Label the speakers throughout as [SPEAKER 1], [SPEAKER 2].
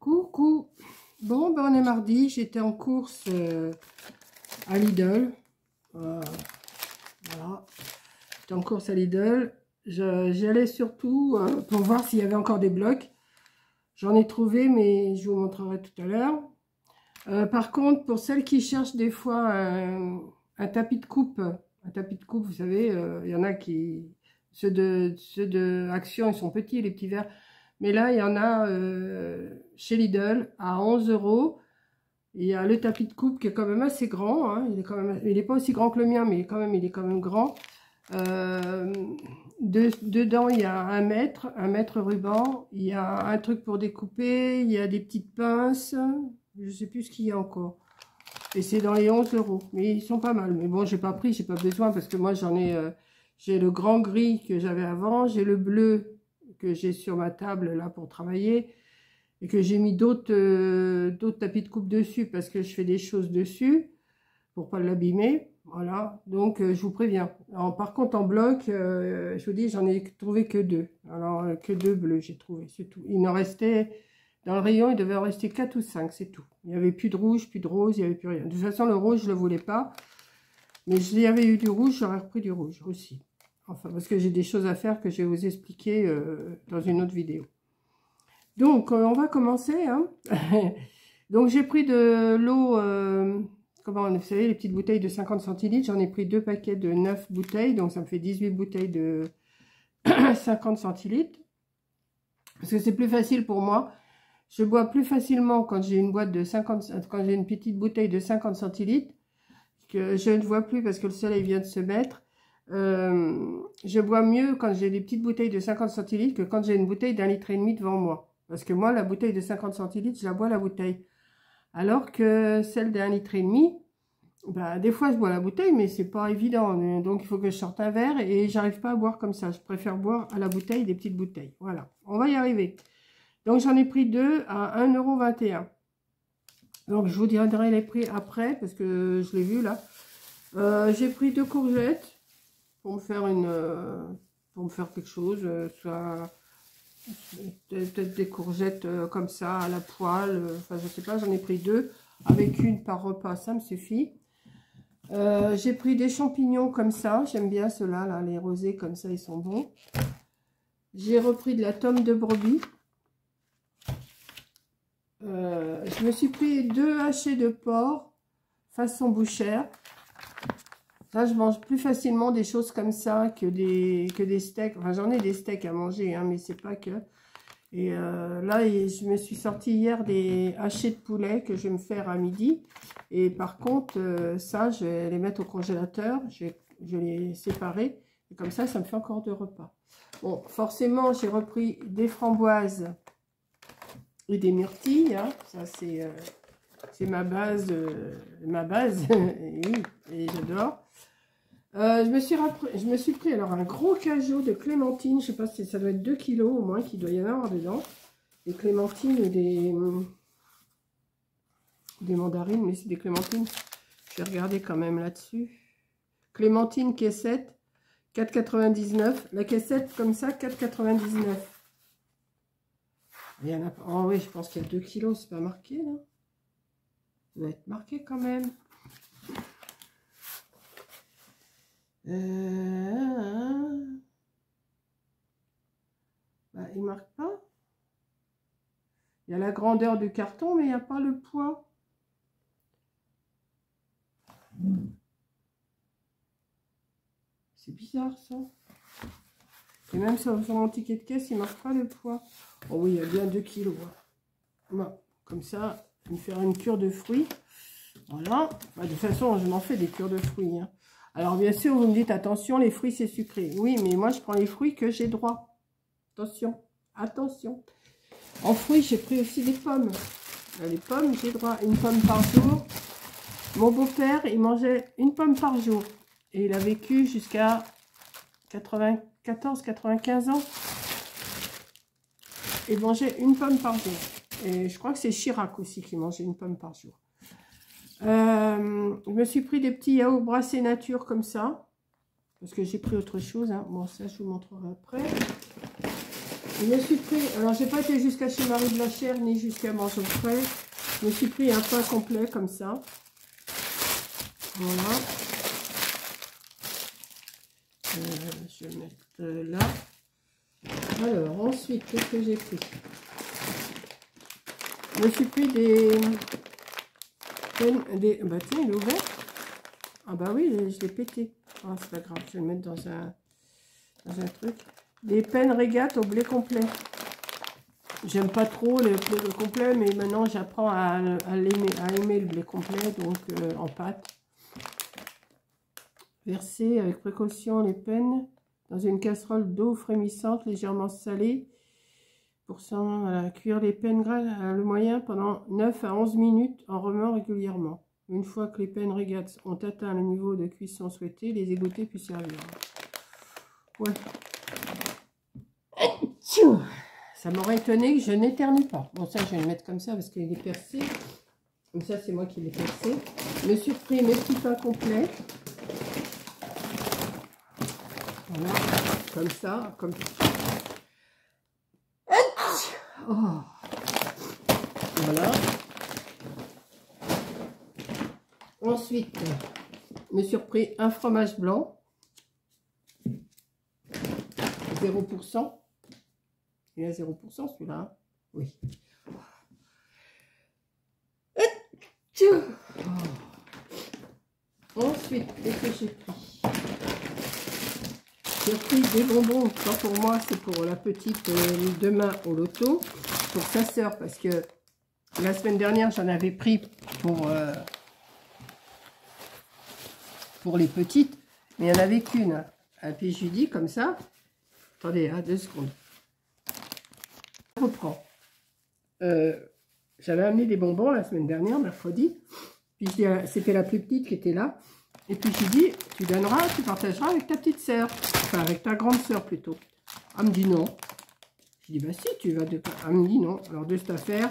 [SPEAKER 1] Coucou. Bon, ben on est mardi. J'étais en course à Lidl. Voilà. J'étais en course à Lidl. J'y allais surtout pour voir s'il y avait encore des blocs. J'en ai trouvé, mais je vous montrerai tout à l'heure. Par contre, pour celles qui cherchent des fois un tapis de coupe, vous savez, il y en a qui... Ceux de Action, ils sont petits, les petits verres. Mais là, il y en a chez Lidl à 11 €. Il y a le tapis de coupe qui est quand même assez grand. Hein. Il est pas aussi grand que le mien, mais il est quand même grand. Dedans, il y a un mètre ruban. Il y a un truc pour découper. Il y a des petites pinces. Je sais plus ce qu'il y a encore. Et c'est dans les 11 €. Mais ils sont pas mal. Mais bon, j'ai pas pris, j'ai pas besoin parce que moi, j'en ai... j'ai le grand gris que j'avais avant. J'ai le bleu que j'ai sur ma table là pour travailler. Et que j'ai mis d'autres tapis de coupe dessus parce que je fais des choses dessus pour pas l'abîmer. Voilà, donc je vous préviens. Alors, par contre en bloc, je vous dis, j'en ai trouvé que 2. Alors que 2 bleus j'ai trouvé, c'est tout. Il en restait, dans le rayon, il devait en rester 4 ou 5, c'est tout. Il n'y avait plus de rouge, plus de rose, il n'y avait plus rien. De toute façon le rouge je le voulais pas. Mais s'il y avait eu du rouge, j'aurais repris du rouge aussi. Enfin, parce que j'ai des choses à faire que je vais vous expliquer dans une autre vidéo. Donc, on va commencer. Hein. Donc, j'ai pris de l'eau, comment vous savez, les petites bouteilles de 50 centilitres. J'en ai pris 2 paquets de 9 bouteilles. Donc, ça me fait 18 bouteilles de 50 centilitres. Parce que c'est plus facile pour moi. Je bois plus facilement quand j'ai une boîte de 50, quand j'ai une petite bouteille de 50 centilitres. Que je ne vois plus parce que le soleil vient de se mettre. Je bois mieux quand j'ai des petites bouteilles de 50 centilitres que quand j'ai une bouteille d'1,5 litre devant moi. Parce que moi, la bouteille de 50 centilitres, je la bois la bouteille. Alors que celle d'1,5 litre, bah, des fois, je bois la bouteille, mais c'est pas évident. Donc, il faut que je sorte un verre et j'arrive pas à boire comme ça. Je préfère boire à la bouteille des petites bouteilles. Voilà, on va y arriver. Donc, j'en ai pris 2 à 1,21 €. Donc, je vous dirai les prix après parce que je l'ai vu là. J'ai pris 2 courgettes pour me faire quelque chose, soit... peut-être des courgettes comme ça à la poêle, enfin je sais pas, j'en ai pris 2 avec une par repas, ça me suffit. J'ai pris des champignons comme ça, j'aime bien ceux-là, là, les rosés comme ça, ils sont bons. J'ai repris de la tome de brebis. Je me suis pris 2 hachés de porc façon bouchère. Là, je mange plus facilement des choses comme ça que des steaks. Enfin, j'en ai des steaks à manger, hein, mais c'est pas que. Et là, je me suis sorti hier des hachés de poulet que je vais me faire à midi. Et par contre, ça, je vais les mettre au congélateur. Je vais les séparer. Et comme ça me fait encore 2 repas. Bon, forcément, j'ai repris des framboises et des myrtilles. Hein. Ça, c'est ma base. Et oui, et j'adore. Je me suis pris alors un gros cajot de clémentines. Je sais pas si ça doit être 2 kg au moins qu'il doit y en avoir dedans. Des clémentines et des mandarines, mais c'est des clémentines. Je vais regarder quand même là-dessus. Clémentine caissette, 4,99 €. La caissette comme ça, 4,99 €. Il y en a pas. Oh oui, je pense qu'il y a 2 kg, c'est pas marqué là. Ça doit être marqué quand même. Bah, il marque pas. Il y a la grandeur du carton, mais il n'y a pas le poids. C'est bizarre ça. Et même sur mon ticket de caisse, il ne marque pas le poids. Oh oui, il y a bien 2 kg. Bon, comme ça, je vais me faire une cure de fruits. Voilà. Bah, de toute façon, je m'en fais des cures de fruits. Hein. Alors, bien sûr, vous me dites, attention, les fruits, c'est sucré. Oui, mais moi, je prends les fruits que j'ai droit. Attention, attention. En fruits, j'ai pris aussi des pommes. Les pommes, j'ai droit à une pomme par jour. Mon beau-père, il mangeait une pomme par jour. Et il a vécu jusqu'à 94, 95 ans. Il mangeait une pomme par jour. Et je crois que c'est Chirac aussi qui mangeait une pomme par jour. Je me suis pris des petits yaourts brassés nature comme ça. Parce que j'ai pris autre chose. Hein. Bon, ça, je vous montrerai après. Je me suis pris, alors j'ai pas été jusqu'à chez Marie de la Chair ni jusqu'à Manger Frais. Je me suis pris un pain complet comme ça. Voilà. Je vais mettre là. Alors ensuite, qu'est-ce que j'ai pris? Je me suis pris bah tiens, il est ouvert. Ah bah oui, je l'ai pété. Ah, c'est pas grave, je vais le mettre dans un truc. Des pennes régates au blé complet. J'aime pas trop le blé complet, mais maintenant j'apprends à aimer le blé complet, donc en pâte. Verser avec précaution les pennes dans une casserole d'eau frémissante, légèrement salée. Pour cuire les pennes le moyen pendant 9 à 11 minutes en remuant régulièrement. Une fois que les pennes régates ont atteint le niveau de cuisson souhaité, les égoutter puis servir. Ouais. Ça m'aurait étonné que je n'éternue pas. Bon, ça, je vais le mettre comme ça parce qu'il est percé. Comme ça, c'est moi qui l'ai percé. Je me suis pris mes petits pains complets. Voilà, comme ça, comme ça. Oh. Voilà. Ensuite, je me suis pris un fromage blanc. 0%. Il est à 0% celui-là. Hein, oui. Oh. Ensuite, qu'est-ce que j'ai pris? J'ai pris des bonbons. Pas pour moi, c'est pour la petite demain au loto. Pour sa sœur, parce que la semaine dernière, j'en avais pris pour les petites. Mais il n'y en avait qu'une. Et puis je lui dis comme ça. Attendez, 2 secondes. Je reprends. J'avais amené des bonbons la semaine dernière, mercredi. Puis c'était la plus petite qui était là. Et puis je lui dis, tu donneras, tu partageras avec ta petite sœur. Enfin, avec ta grande sœur plutôt. Elle me dit non. Je dis, bah si, tu vas de... Elle me dit non. Alors de cette affaire,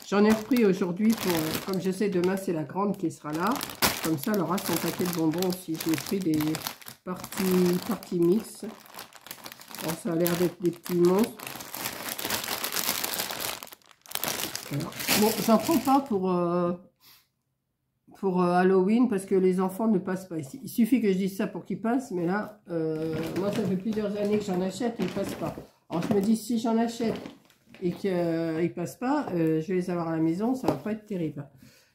[SPEAKER 1] j'en ai repris aujourd'hui pour... comme je sais, demain c'est la grande qui sera là. Comme ça, elle aura son paquet de bonbons aussi. J'ai pris des parties mix. Bon, ça a l'air d'être des petits monstres. Voilà. Bon, j'en prends pas pour Halloween parce que les enfants ne passent pas ici. Il suffit que je dise ça pour qu'ils passent, mais là, moi ça fait plusieurs années que j'en achète et ils ne passent pas. Alors je me dis, si j'en achète et qu'ils ne passent pas, je vais les avoir à la maison, ça va pas être terrible.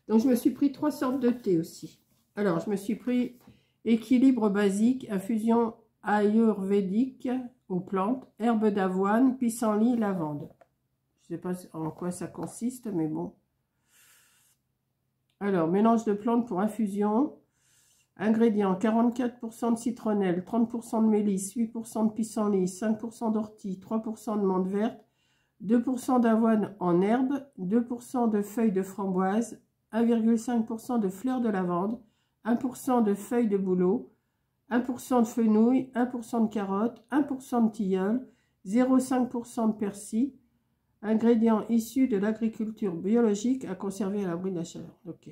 [SPEAKER 1] Donc je me suis pris 3 sortes de thé aussi. Alors je me suis pris équilibre basique, infusion ayurvédique aux plantes, herbes d'avoine, pissenlit, lavande. Je ne sais pas en quoi ça consiste, mais bon. Alors, mélange de plantes pour infusion. Ingrédients, 44% de citronnelle, 30% de mélisse, 8% de pissenlit, 5% d'ortie, 3% de menthe verte, 2% d'avoine en herbe, 2% de feuilles de framboise, 1,5% de fleurs de lavande, 1% de feuilles de bouleau, 1% de fenouil, 1% de carottes, 1% de tilleul, 0,5% de persil. Ingrédients issus de l'agriculture biologique à conserver à l'abri de la chaleur. Ok.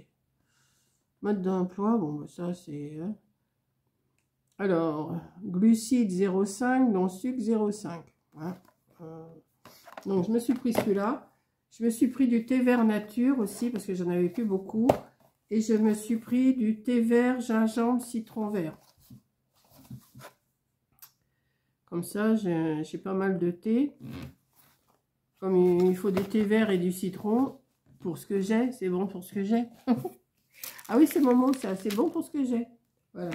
[SPEAKER 1] Mode d'emploi, bon, bah ça c'est... Hein. Alors, glucides 0,5, non-sucre 0,5. Hein. Donc, je me suis pris celui-là. Je me suis pris du thé vert nature aussi, parce que j'en avais plus beaucoup. Et je me suis pris du thé vert, gingembre, citron vert. Comme ça, j'ai pas mal de thé. Comme il faut des thés verts et du citron, pour ce que j'ai, c'est bon pour ce que j'ai. Ah oui, c'est mon mot, ça, c'est bon pour ce que j'ai. Voilà.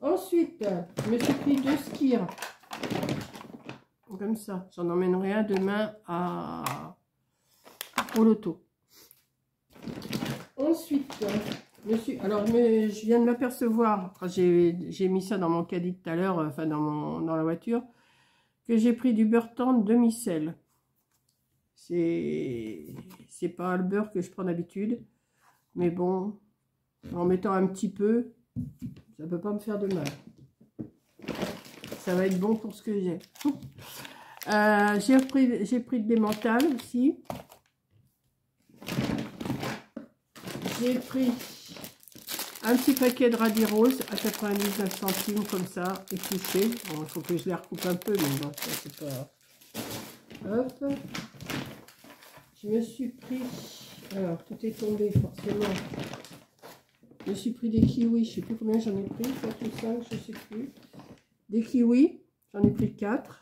[SPEAKER 1] Ensuite, je me suis pris 2 skirs. Comme ça. J'en emmènerai un demain au loto. Ensuite, je viens de m'apercevoir, quand j'ai mis ça dans mon caddie tout à l'heure, enfin dans la voiture, que j'ai pris du beurre tendre demi-sel. C'est pas le beurre que je prends d'habitude, mais bon, en mettant un petit peu, ça peut pas me faire de mal. Ça va être bon pour ce que j'ai. J'ai pris de l'emmental aussi. J'ai pris un petit paquet de radis roses à 99 centimes comme ça, épluché. Bon, il faut que je les recoupe un peu, mais bon, ça c'est pas... Hop. Je me suis pris... Alors, tout est tombé, forcément. Je me suis pris des kiwis. Je ne sais plus combien j'en ai pris. 4 ou 5, je ne sais plus. Des kiwis. J'en ai pris 4.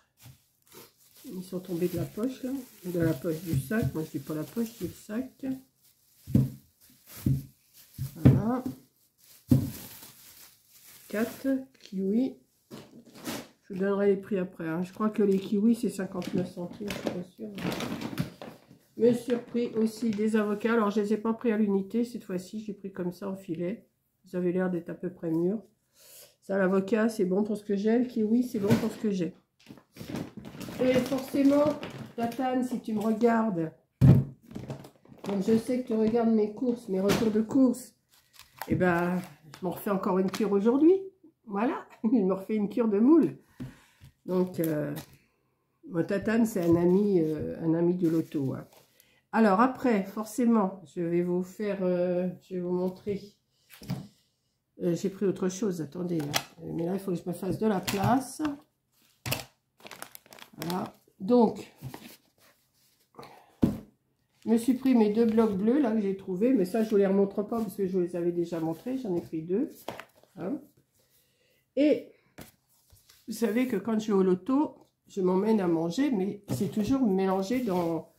[SPEAKER 1] Ils sont tombés de la poche, là. De la poche du sac. Moi, je dis pas la poche, c'est le sac. Voilà. 4 kiwis. Je vous donnerai les prix après. Hein. Je crois que les kiwis, c'est 59 centimes, je suis pas sûre. Je me suis pris aussi des avocats. Alors, je ne les ai pas pris à l'unité cette fois-ci. J'ai pris comme ça en filet. Ils avaient l'air d'être à peu près mûrs. Ça, l'avocat, c'est bon pour ce que j'ai. Le kiwi, c'est bon pour ce que j'ai. Et forcément, Tatane, si tu me regardes, donc je sais que tu regardes mes courses, mes retours de courses, et ben, je m'en refais encore une cure aujourd'hui. Voilà, je me refais une cure de moule. Donc, mon Tatane, c'est un ami du loto. Hein. Alors après, forcément, je vais vous faire, je vais vous montrer. J'ai pris autre chose, attendez. Mais là, il faut que je me fasse de la place. Voilà. Donc, je me suis pris mes 2 blocs bleus, là, que j'ai trouvé. Mais ça, je ne vous les remontre pas, parce que je vous les avais déjà montrés. J'en ai pris 2. Hein. Et, vous savez que quand je vais au loto, je m'emmène à manger, mais c'est toujours mélangé dans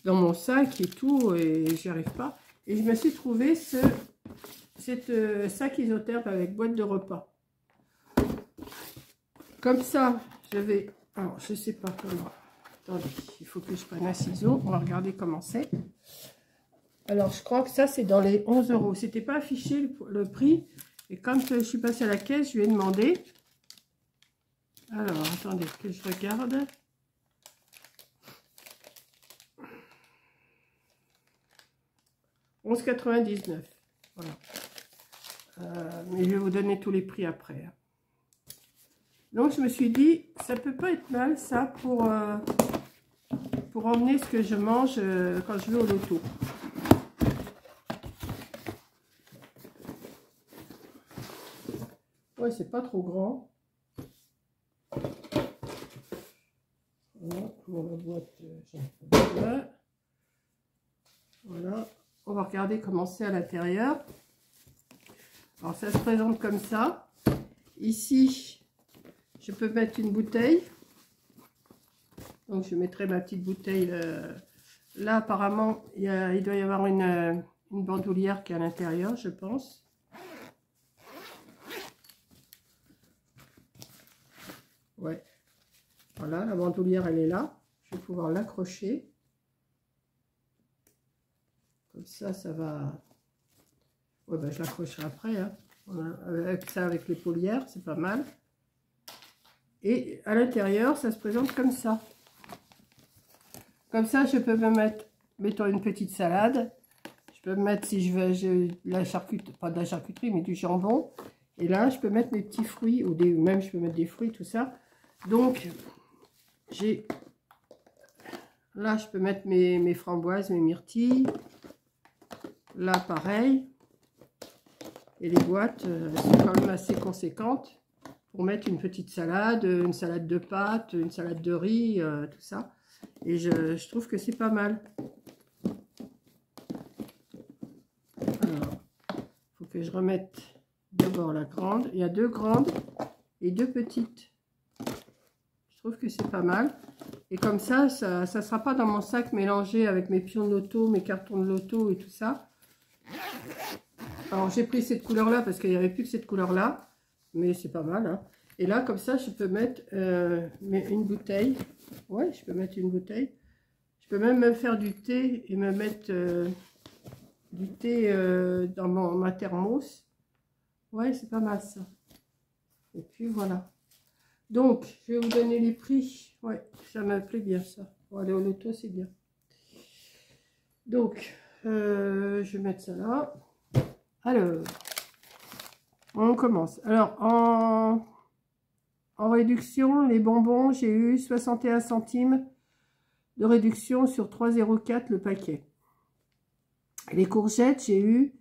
[SPEAKER 1] mon sac et tout, et j'y arrive pas. Et je me suis trouvé cette sac isotherme avec boîte de repas. Comme ça, je vais... Alors, je sais pas comment... Attendez, il faut que je prenne un ciseau. On va regarder comment c'est. Alors, je crois que ça, c'est dans les 11 €. C'était pas affiché le prix. Et quand je suis passée à la caisse, je lui ai demandé... Alors, attendez, que je regarde... 11,99. Voilà. Mais je vais vous donner tous les prix après. Hein. Donc, je me suis dit, ça peut pas être mal, ça, pour emmener ce que je mange quand je vais au loto. Ouais, c'est pas trop grand. Voilà, pour la boîte, voilà. On va regarder comment c'est à l'intérieur. Alors, ça se présente comme ça. Ici, je peux mettre une bouteille. Donc, je mettrai ma petite bouteille. Là, apparemment, il doit y avoir une bandoulière qui est à l'intérieur, je pense. Ouais. Voilà, la bandoulière, elle est là. Je vais pouvoir l'accrocher. Comme ça, ça va... Ouais, ben, je l'accrocherai après. Hein. Avec ça, avec les polières, c'est pas mal. Et à l'intérieur, ça se présente comme ça. Comme ça, je peux me mettre, mettons une petite salade. Je peux me mettre, si je veux, la charcuterie, pas de la charcuterie, mais du jambon. Et là, je peux mettre mes petits fruits, ou même je peux mettre des fruits, tout ça. Donc, j'ai... Là, je peux mettre mes framboises, mes myrtilles. Là, pareil. Et les boîtes sont quand même assez conséquentes pour mettre une petite salade, une salade de pâtes, une salade de riz, tout ça. Et je trouve que c'est pas mal. Alors, il faut que je remette d'abord la grande. Il y a 2 grandes et 2 petites. Je trouve que c'est pas mal. Et comme ça, ça sera pas dans mon sac mélangé avec mes pions de loto, mes cartons de loto et tout ça. Alors, j'ai pris cette couleur-là parce qu'il n'y avait plus que cette couleur-là. Mais c'est pas mal. Hein. Et là, comme ça, je peux mettre une bouteille. Ouais, je peux mettre une bouteille. Je peux même me faire du thé et me mettre du thé dans ma thermos. Ouais, c'est pas mal ça. Et puis voilà. Donc, je vais vous donner les prix. Ouais, ça me plaît bien ça. Pour aller au loto, c'est bien. Donc, je vais mettre ça là. Alors, on commence. Alors, en réduction, les bonbons, j'ai eu 61 centimes de réduction sur 3,04 le paquet. Les courgettes, j'ai eu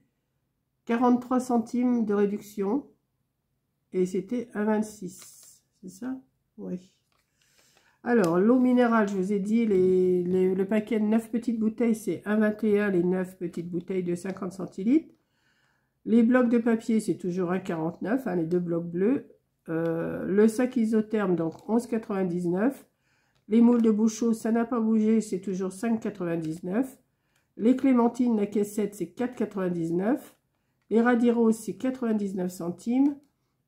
[SPEAKER 1] 43 centimes de réduction. Et c'était 1,26. C'est ça? Oui. Alors, l'eau minérale, je vous ai dit, le paquet de 9 petites bouteilles, c'est 1,21 les 9 petites bouteilles de 50 centilitres. Les blocs de papier, c'est toujours 1,49, hein, les deux blocs bleus. Le sac isotherme, donc 11,99. Les moules de bouchon, ça n'a pas bougé, c'est toujours 5,99. Les clémentines, la caissette, c'est 4,99. Les radis roses, c'est 99 centimes.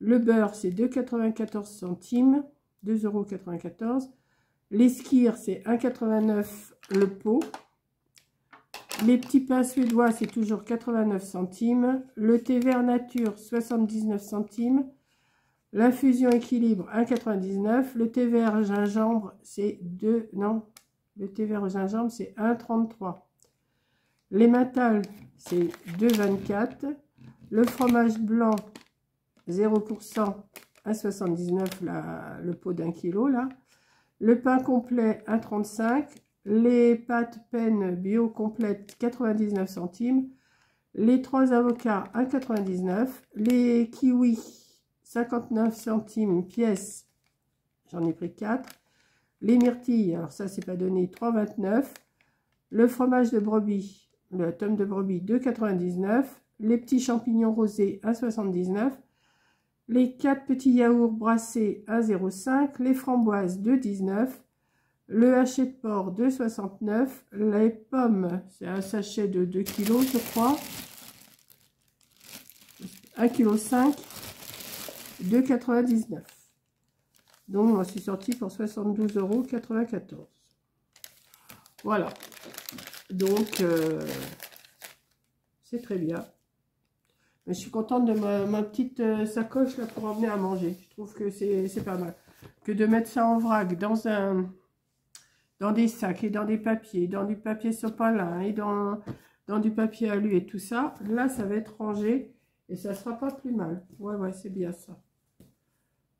[SPEAKER 1] Le beurre, c'est 2,94 centimes. 2,94 €. Les skyrs, c'est 1,89 le pot. Les petits pains suédois, c'est toujours 89 centimes. Le thé vert nature, 79 centimes. L'infusion équilibre, 1,99. Le thé vert gingembre, c'est 2... Non, le thé vert au gingembre, c'est 1,33. Les matales, c'est 2,24. Le fromage blanc, 0%, 1,79 le pot d'1 kg, là. Le pain complet, 1,35. Les pâtes peine bio complètes, 99 centimes. Les 3 avocats, 1,99. Les kiwis, 59 centimes pièce. J'en ai pris 4. Les myrtilles, alors ça, c'est pas donné, 3,29. Le fromage de brebis, le tome de brebis, 2,99. Les petits champignons rosés, 1,79. Les 4 petits yaourts brassés, 1,05. Les framboises, 2,19. Le hachet de porc, 2,69. Les pommes, c'est un sachet de 2 kg, je crois. 1,5 kg, 2,99. Donc, moi, je suis sortie pour 72,94 €. Voilà. Donc, c'est très bien. Mais je suis contente de ma petite sacoche là pour emmener à manger. Je trouve que c'est pas mal. Que de mettre ça en vrac dans des sacs et dans des papiers, dans du papier sopalin et dans du papier alu et tout ça. Là, ça va être rangé et ça sera pas plus mal. Ouais, ouais, c'est bien ça.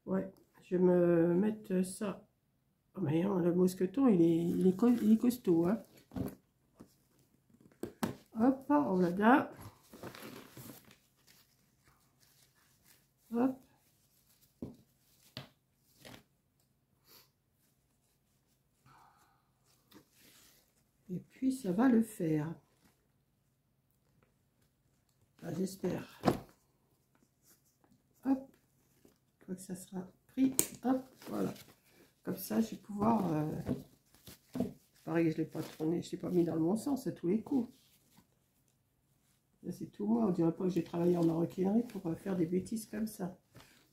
[SPEAKER 1] Ouais, je vais me mettre ça. Oh, mais non, le mousqueton, il est costaud, hein. Hop, on l'a là. Hop. Et puis ça va le faire. Enfin, j'espère. Hop. Je crois que ça sera pris. Hop, voilà. Comme ça, je vais pouvoir... Pareil, je ne l'ai pas tourné, je ne l'ai pas mis dans le bon sens à tous les coups. Là, c'est tout moi. On dirait pas que j'ai travaillé en maroquinerie pour faire des bêtises comme ça.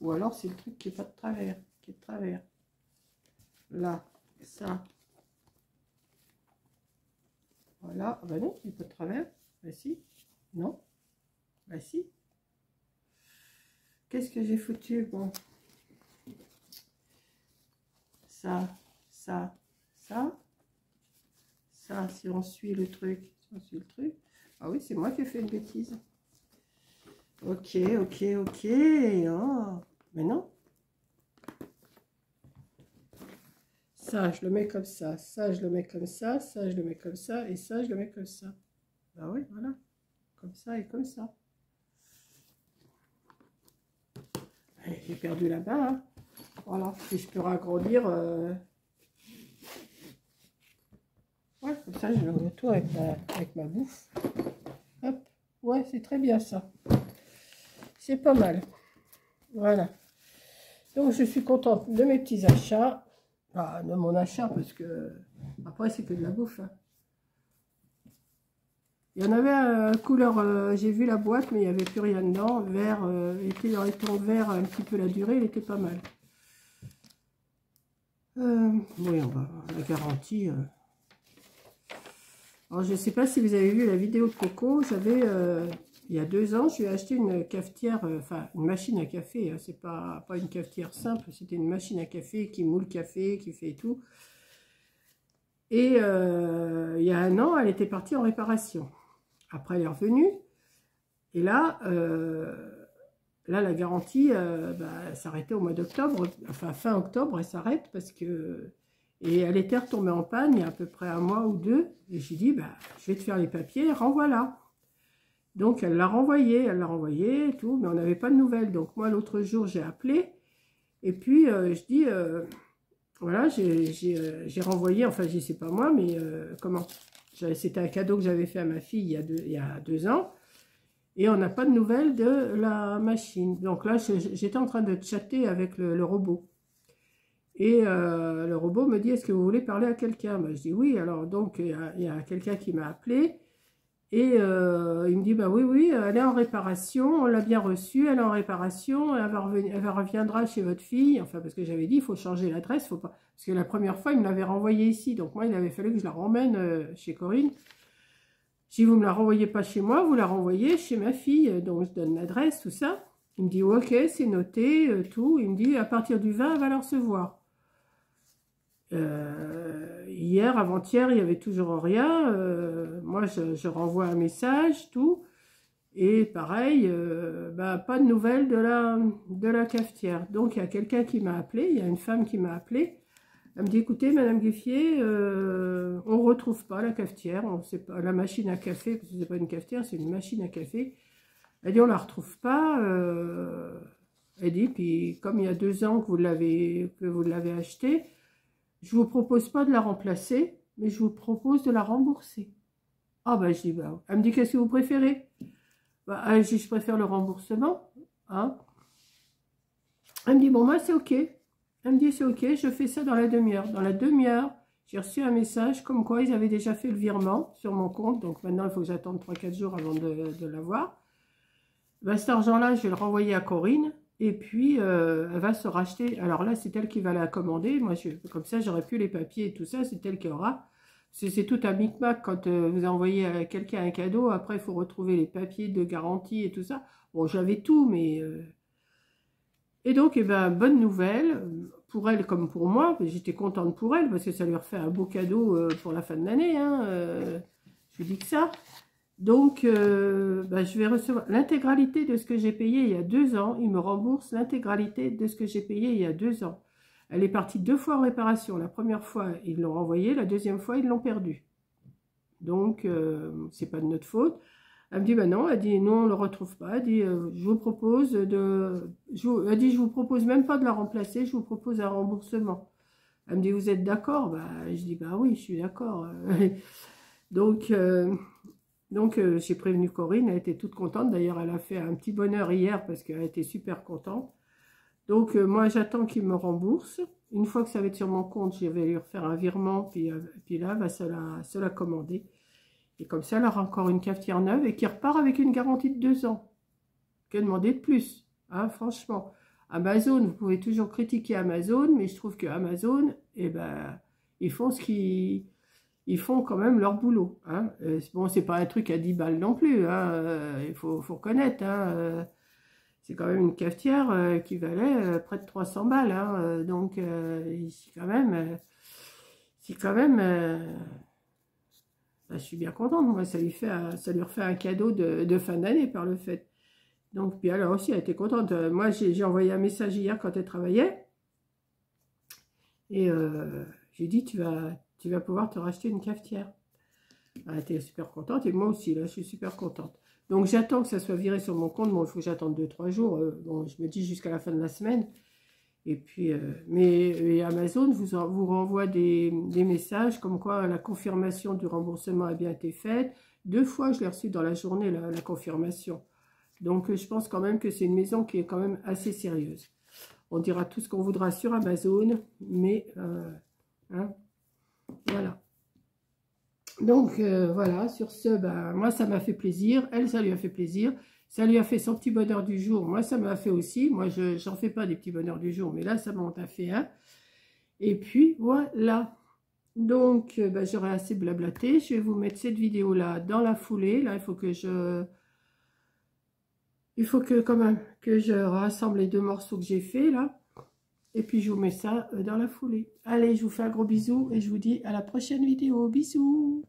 [SPEAKER 1] Ou alors, c'est le truc qui est pas de travers, qui est de travers. Là, ça. Voilà. Ah bah non, il n'est pas de travers. Bah si. Non. Bah si. Qu'est-ce que j'ai foutu? Bon. Ça, ça, ça. Ça, si on suit le truc. Si on suit le truc. Ah oui, c'est moi qui ai fait une bêtise. Ok, ok, ok. Oh, mais non. Ça, je le mets comme ça. Ça, je le mets comme ça. Ça, je le mets comme ça. Et ça, je le mets comme ça. Bah oui, voilà. Comme ça et comme ça. J'ai perdu la main. Hein. Voilà. Si je peux ragrandir. Ouais, comme ça, je le retourne avec ma bouffe. Hop. Ouais, c'est très bien ça. C'est pas mal. Voilà. Donc, je suis contente de mes petits achats. Enfin, de mon achat, parce que après, c'est que de la bouffe. Hein. Il y en avait couleur, j'ai vu la boîte, mais il n'y avait plus rien dedans. Vert, était dans les tons verts un petit peu la durée, il était pas mal. Oui, on va la garantie. Alors, je ne sais pas si vous avez vu la vidéo de Coco. J'avais, il y a 2 ans, je lui ai acheté une cafetière, enfin, une machine à café. Hein, c'est pas une cafetière simple, c'était une machine à café qui moule le café, qui fait tout. Et il y a 1 an, elle était partie en réparation. Après, elle est revenue. Et là, la garantie s'arrêtait au mois d'octobre. Enfin, fin octobre, elle s'arrête parce que... Et elle était retombée en panne il y a à peu près 1 mois ou 2. Et j'ai dit, je vais te faire les papiers, renvoie-la. Donc, elle l'a renvoyé et tout. Mais on n'avait pas de nouvelles. Donc, moi, l'autre jour, j'ai appelé. Et puis, je dis... voilà, j'ai renvoyé, enfin, c'est pas moi, mais comment? C'était un cadeau que j'avais fait à ma fille il y a 2 ans. Et on n'a pas de nouvelles de la machine. Donc là, j'étais en train de chatter avec le robot. Et le robot me dit, est-ce que vous voulez parler à quelqu'un? Ben, je dis oui. Alors donc, il y a quelqu'un qui m'a appelé. Et il me dit, bah oui, oui, elle est en réparation, on l'a bien reçue, elle est en réparation, elle reviendra chez votre fille. Enfin, parce que j'avais dit, il faut changer l'adresse, faut pas... Parce que la première fois, il me l'avait renvoyée ici. Donc moi, il avait fallu que je la ramène chez Corinne. Si vous ne me la renvoyez pas chez moi, vous la renvoyez chez ma fille. Donc je donne l'adresse, tout ça. Il me dit, ok, c'est noté, tout. Il me dit, à partir du 20, elle va la recevoir. Hier, avant-hier, il n'y avait toujours rien. Moi, je renvoie un message, tout. Et pareil, bah, pas de nouvelles de la cafetière. Donc, il y a quelqu'un qui m'a appelé, il y a une femme qui m'a appelé. Elle me dit, écoutez, Madame Gueffier, on ne retrouve pas la cafetière, on sait pas, la machine à café, parce que ce n'est pas une cafetière, c'est une machine à café. Elle dit, on ne la retrouve pas. Elle dit, puis comme il y a 2 ans que vous l'avez acheté, je ne vous propose pas de la remplacer, mais je vous propose de la rembourser. Ah ben, je dis, bah, elle me dit, qu'est-ce que vous préférez? Bah, elle dit, je préfère le remboursement. Hein. Elle me dit, bon, moi, c'est OK. Elle me dit, c'est OK, je fais ça dans la demi-heure. Dans la demi-heure, j'ai reçu un message comme quoi ils avaient déjà fait le virement sur mon compte. Donc maintenant, il faut que j'attende 3-4 jours avant de l'avoir. Ben, cet argent-là, je vais le renvoyer à Corinne. Et puis, elle va se racheter. Alors là, c'est elle qui va la commander. Moi, comme ça, j'aurai plus les papiers et tout ça. C'est elle qui aura. C'est tout un micmac quand vous envoyez à quelqu'un un cadeau. Après, il faut retrouver les papiers de garantie et tout ça. Bon, j'avais tout, mais... Et donc, eh ben, bonne nouvelle, pour elle comme pour moi. J'étais contente pour elle, parce que ça lui refait un beau cadeau pour la fin de l'année. Hein, je lui dis que ça. Donc, bah, je vais recevoir l'intégralité de ce que j'ai payé il y a 2 ans. Il me rembourse l'intégralité de ce que j'ai payé il y a 2 ans. Elle est partie 2 fois en réparation. La première fois, ils l'ont renvoyée. La deuxième fois, ils l'ont perdue. Donc, c'est pas de notre faute. Elle me dit, bah non. Elle dit, non, on ne le retrouve pas. Elle dit, je vous propose elle dit, je vous propose même pas de la remplacer. Je vous propose un remboursement. Elle me dit, vous êtes d'accord? Bah, je dis, bah oui, je suis d'accord. Donc... j'ai prévenu Corinne, elle était toute contente. D'ailleurs, elle a fait un petit bonheur hier parce qu'elle était super contente. Donc, moi, j'attends qu'il me rembourse. Une fois que ça va être sur mon compte, je vais lui refaire un virement. Puis là, elle va se la commander. Et comme ça, elle aura encore une cafetière neuve et qui repart avec une garantie de 2 ans. Que demander de plus, hein, franchement. Amazon, vous pouvez toujours critiquer Amazon, mais je trouve que Amazon, eh ben, ils font ils font quand même leur boulot. Hein. Bon, c'est pas un truc à 10 balles non plus. Hein. Il faut reconnaître. Hein. C'est quand même une cafetière qui valait près de 300 balles. Hein. Donc, c'est quand même... je suis bien contente. Moi, ça lui refait un cadeau de fin d'année par le fait. Donc, puis elle aussi, elle était contente. Moi, j'ai envoyé un message hier quand elle travaillait. Et j'ai dit, tu vas pouvoir te racheter une cafetière. Elle était super contente et moi aussi, là, je suis super contente. Donc, j'attends que ça soit viré sur mon compte. Bon, il faut que j'attende 2-3 jours. Bon, je me dis jusqu'à la fin de la semaine. Et puis, mais Amazon vous renvoie des messages comme quoi la confirmation du remboursement a bien été faite. 2 fois, je l'ai reçu dans la journée, la confirmation. Donc, je pense quand même que c'est une maison qui est quand même assez sérieuse. On dira tout ce qu'on voudra sur Amazon, mais... hein, voilà. Donc, voilà, sur ce, ben, moi, ça m'a fait plaisir. Elle, ça lui a fait plaisir. Ça lui a fait son petit bonheur du jour. Moi, ça m'a fait aussi. Moi, je n'en fais pas des petits bonheurs du jour, mais là, ça m'en a fait un. Et puis, voilà. Donc, ben, j'aurais assez blablaté. Je vais vous mettre cette vidéo-là dans la foulée. Là, il faut que quand même que je rassemble les 2 morceaux que j'ai fait, là. Et puis, je vous mets ça dans la foulée. Allez, je vous fais un gros bisou et je vous dis à la prochaine vidéo. Bisous!